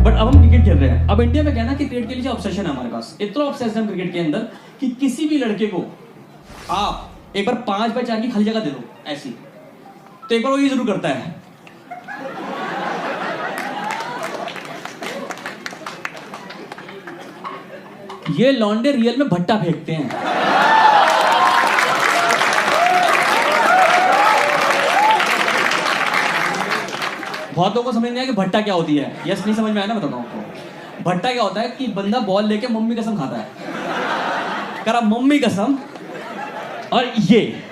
But अब हम cricket खेल रहे हैं। अब इंडिया में कहना कि क्रिकेट के लिए ऑब्सेशन है हमारे पास, इतना ऑब्सेशन है क्रिकेट के अंदर कि किसी भी लड़के को आप एक बार 5x4 की खाली जगह दे दो ऐसी, तो एक बार वो ये जरूर करता है। ये लौंडे रियल में भट्टा फेंकते हैं। बहुत लोगों को समझ नहीं आया कि भट्टा क्या होती है। यस, नहीं समझ में आया ना, बताता हूँ आपको। भट्टा क्या होता है कि बंदा बॉल लेके मम्मी कसम खाता है, करा मम्मी कसम। और ये,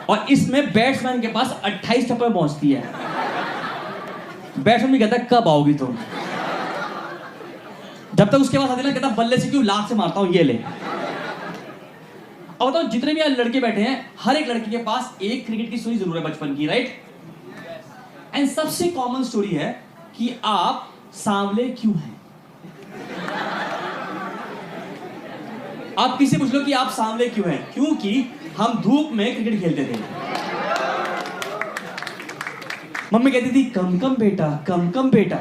और इसमें बैट्समैन के पास 28 टप्पे पहुंचती है। बैट्समैन भी कहता है कब आओगी तुम, जब तक उसके पास आती ना कहता बल्ले से क्यों लात से मारता हूं, ये ले। अब बताओ जितने भी लड़के बैठे हैं, हर एक लड़के के पास एक क्रिकेट की स्टोरी जरूर है बचपन की, राइट? एंड सबसे कॉमन स्टोरी है कि आप सांवले क्यों हैं। आप किसी पूछ लो कि आप सांवले क्यों हैं, क्योंकि हम धूप में क्रिकेट खेलते थे। मम्मी कहती थी कम कम बेटा, कम कम बेटा,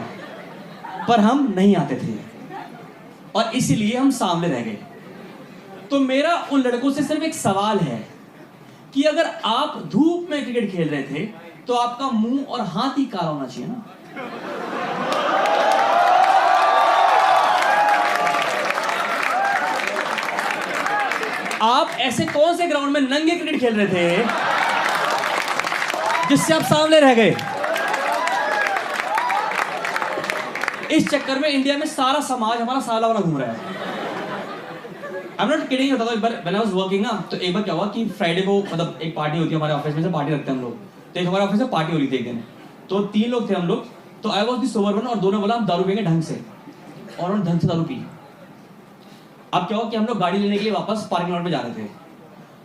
पर हम नहीं आते थे और इसीलिए हम सांवले रह गए। तो मेरा उन लड़कों से सिर्फ एक सवाल है कि अगर आप धूप में क्रिकेट खेल रहे थे तो आपका मुंह और हाथ ही काला होना चाहिए ना। आप ऐसे कौन से ग्राउंड में नंगे क्रिकेट खेल रहे थे जिससे आप सांवले रह गए? इस चक्कर में इंडिया में सारा समाज हमारा साला वाला घूम रहा है। I'm not kidding, होता था एक बार when I was working ना, तो एक बार क्या हुआ कि फ्राइडे को मतलब एक पार्टी होती है हमारे ऑफिस में, से पार्टी रखते हैं हम लोग। तो एक हमारे ऑफिस में पार्टी हो रही थी एक दिन, तो 3 लोग थे हम लोग। तो I was the sober one और दोनों बोला हम दारू पियेंगे ढंग से, और उन्होंने ढंग से दारू पी। अब क्या हुआ कि हम लोग गाड़ी लेने के लिए वापस पार्किंग लॉट में जा रहे थे।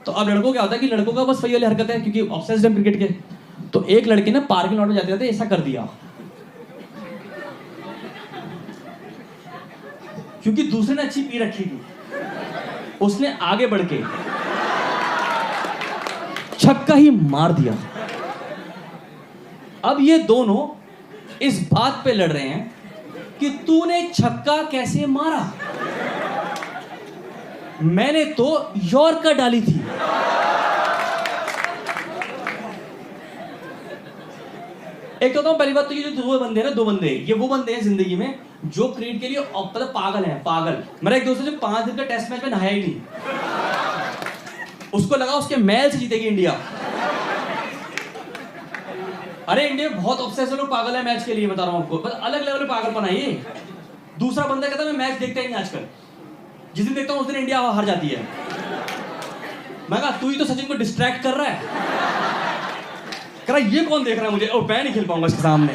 तो अब लड़कों क्या होता है कि लड़कों का बस वही वाली हरकत है, क्योंकि ऑब्सेस्ड है क्रिकेट के। तो एक लड़के ने पार्किंग लॉट में जाते जाते ऐसा कर दिया, क्योंकि दूसरे ने अच्छी पी रखी थी, उसने आगे बढ़ के छक्का ही मार दिया। अब ये दोनों इस बात पे लड़ रहे हैं कि तूने छक्का कैसे मारा, मैंने तो यॉर्कर डाली थी। एक तो पहली बात तो ये जो 2 बंदे हैं ना, 2 बंदे, ये वो बंदे हैं जिंदगी में जो क्रिकेट के लिए मतलब पागल है, पागल। मेरा एक दोस्त है जो 5 दिन का टेस्ट मैच में नहाया ही नहीं, उसको लगा उसके मैल से जीतेगी इंडिया। अरे इंडिया में बहुत ऑब्सेसिव लोग पागल है मैच के लिए, बता रहा हूं आपको, बस अलग लेवल पे पागलपन है ये। दूसरा बंदा कहता है मैं मैच देखता ही नहीं आजकल, जिस दिन देखता हूं उस दिन इंडिया हार जाती है। मैं कहा तू ही तो सचिन को डिस्ट्रैक्ट कर रहा है। कह रहा ये कौन देख रहा है मुझे, ओ मैं नहीं खेल पाऊंगा इसके सामने।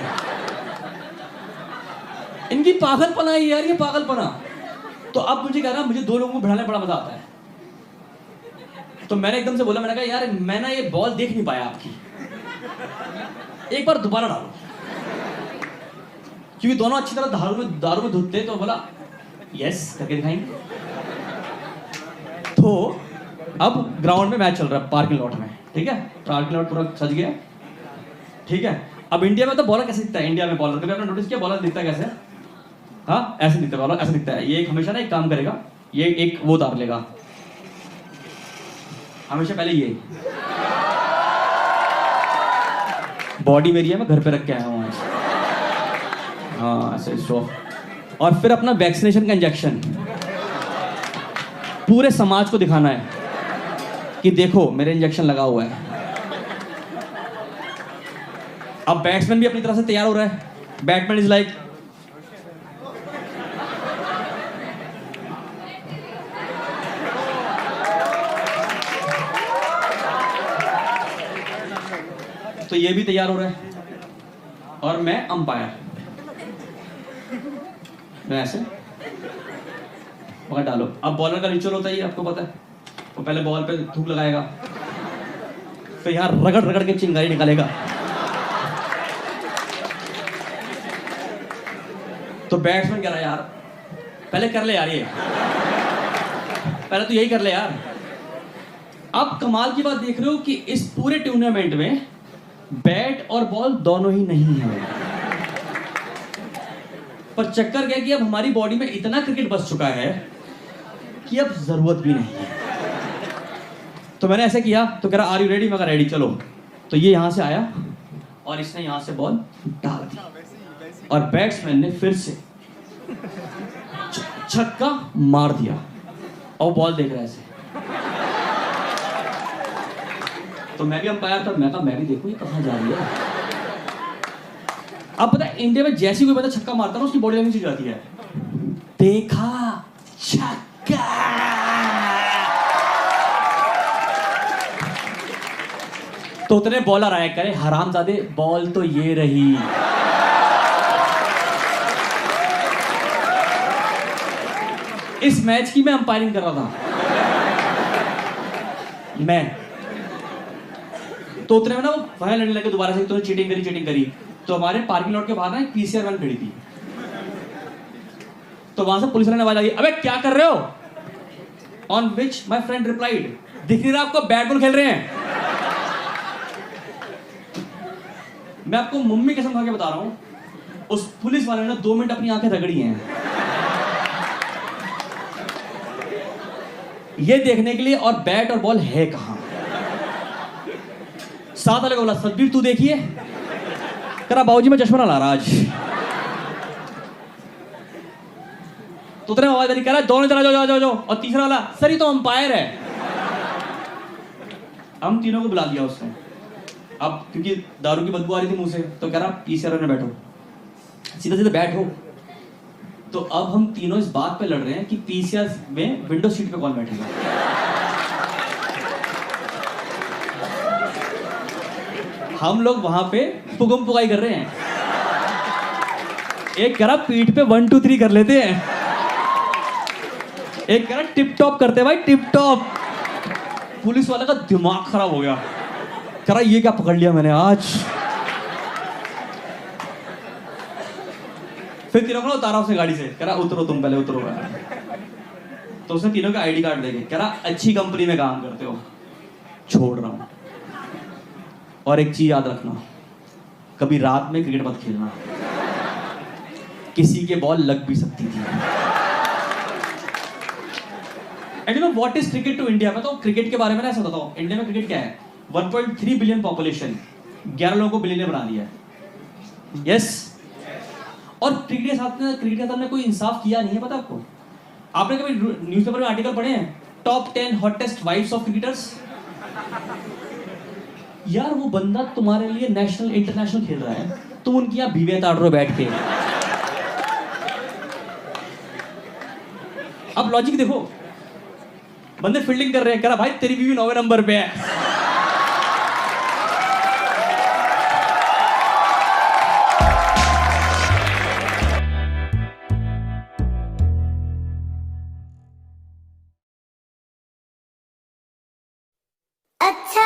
इनकी पागलपना है यार, ये पागलपना। तो अब मुझे कह रहा मुझे 2 लोगों को भिड़ाने बड़ा मजा आता है। तो मैंने एकदम से बोला, मैंने कहा यार मैं ना ये बॉल देख नहीं पाया आपकी, एक बार दोबारा डालो, क्योंकि दोनों अच्छी तरह दारू में धुतते। तो बोला यस करके दिखाएंगे। तो अब ग्राउंड में मैच चल रहा है पार्किंग लॉट में, ठीक है, पार्किंग लॉट पूरा सज गया, ठीक है। अब इंडिया में तो बॉलर कैसे दिखता है, इंडिया में बॉलर कभी आपने नोटिस किया बॉलर दिखता है कैसे? हाँ ऐसे दिखता है बॉलर, ऐसे दिखता है। ये एक हमेशा ना एक काम करेगा, ये एक वो उतार लेगा हमेशा, पहले ये बॉडी मेरी है, मैं घर पे रख के आया हूँ, हाँ ऐसे शो। और फिर अपना वैक्सीनेशन का इंजेक्शन पूरे समाज को दिखाना है कि देखो मेरे इंजेक्शन लगा हुआ है। अब बैट्समैन भी अपनी तरह से तैयार हो रहा है। बैट्समैन इज लाइक तो ये भी तैयार हो रहा है, और मैं अंपायर, मैं ऐसे पकड़ डालो। अब बॉलर का रिचुअल होता है, आपको पता है, वो पहले बॉल पे थूक लगाएगा, फिर यहाँ रगड़ रगड़ के चिंगारी निकालेगा। तो बैट्समैन कह रहा है यार पहले कर ले यार, ये पहले तो यही कर ले यार। अब कमाल की बात देख रहे हो कि इस पूरे टूर्नामेंट में बैट और बॉल दोनों ही नहीं है। पर चक्कर क्या है कि अब हमारी बॉडी में इतना क्रिकेट बस चुका है कि अब जरूरत भी नहीं है। तो मैंने ऐसे किया, तो कह रहा आर यू रेडी? मैं कहा रेडी, चलो। तो ये यहाँ से आया और इसने यहाँ से बॉल डाल दी और बैट्समैन ने फिर से छक्का मार दिया और बॉल देख रहा है ऐसे। तो मैं भी अंपायर था, मैं कहा मैं भी देखूं ये कहाँ जा रही है। अब पता है इंडिया में जैसी कोई बंदा छक्का मारता है ना उसकी बॉडी लैंग्वेज चेंज जाती है। देखा छक्का। तो उतने बॉलर आया करे हरामजादे बॉल तो ये रही। इस मैच की मैं अंपायरिंग कर रहा था मैं। तो उतने में ना वो वहां लड़ने लगे दोबारा से, तो चीटिंग करी। तो हमारे पार्किंग लॉट के बाहर ना एक पीसीआर वैन खड़ी थी। तो वहां से पुलिस वाले ने आवाज आई, अबे क्या कर रहे हो? On which my friend replied, दिख नहीं रहा आपको बैट बॉल खेल रहे हैं। मैं आपको मम्मी कसम खा के बता रहा हूं, उस पुलिस वाले ने 2 मिनट अपनी आंखें रगड़ी हैं ये देखने के लिए, और बैट और बॉल है कहां। साथ वाले को बोला, सतबीर तू देखिए। करा बाबूजी मैं चश्मा ना ला रहा आज। तो उतने आवाज कह रहा दोनों चला जाओ। और तीसरा वाला, सर ये तो अंपायर है। हम तीनों को बुला लिया उसने। अब क्योंकि दारू की बदबू आ रही थी मुंह से, तो कह रहा पीसीआर में बैठो, सीधा बैठो। तो अब हम तीनों इस बात पे लड़ रहे हैं कि पीसीआर में विंडो सीट पे कौन बैठेगा। हम लोग वहां पे पुगम पुगाई कर रहे हैं। एक कह रहा पीठ पे 1 2 3 कर लेते हैं, एक कह रहा टिप टॉप करते भाई टिप टॉप। पुलिस वाले का दिमाग खराब हो गया, कह रहा ये क्या पकड़ लिया मैंने आज। फिर तीनों को ना उतारा उसने गाड़ी से, कह रहा उतरो तुम पहले उतरो। तो उसने तीनों का आईडी कार्ड देके कह रहा अच्छी कंपनी में काम करते हो, छोड़ रहा हूं। और एक चीज याद रखना, कभी रात में क्रिकेट मत खेलना, किसी के बॉल लग भी सकती थी। And you know what is cricket to India? मैं तो क्रिकेट के बारे में ना ऐसा बताऊं, इंडिया में क्रिकेट क्या है, 1.3 बिलियन पॉपुलेशन, 11 लोगों को बिलियनर बना दिया है। यस और क्रिकेट के साथ में कोई इंसाफ किया नहीं है, पता आपको? आपने कभी न्यूज़पेपर में आर्टिकल पढ़े हैं, top 10 hottest wives of cricketers? यार वो बंदा तुम्हारे लिए नेशनल इंटरनेशनल खेल रहा है, तुम उनकी यहाँ बीवियां ताड़ रहे हो बैठ के। अब लॉजिक देखो, बंदे फील्डिंग कर रहे हैं, कह रहा भाई तेरी बीवी 9वें नंबर पे है। अच्छा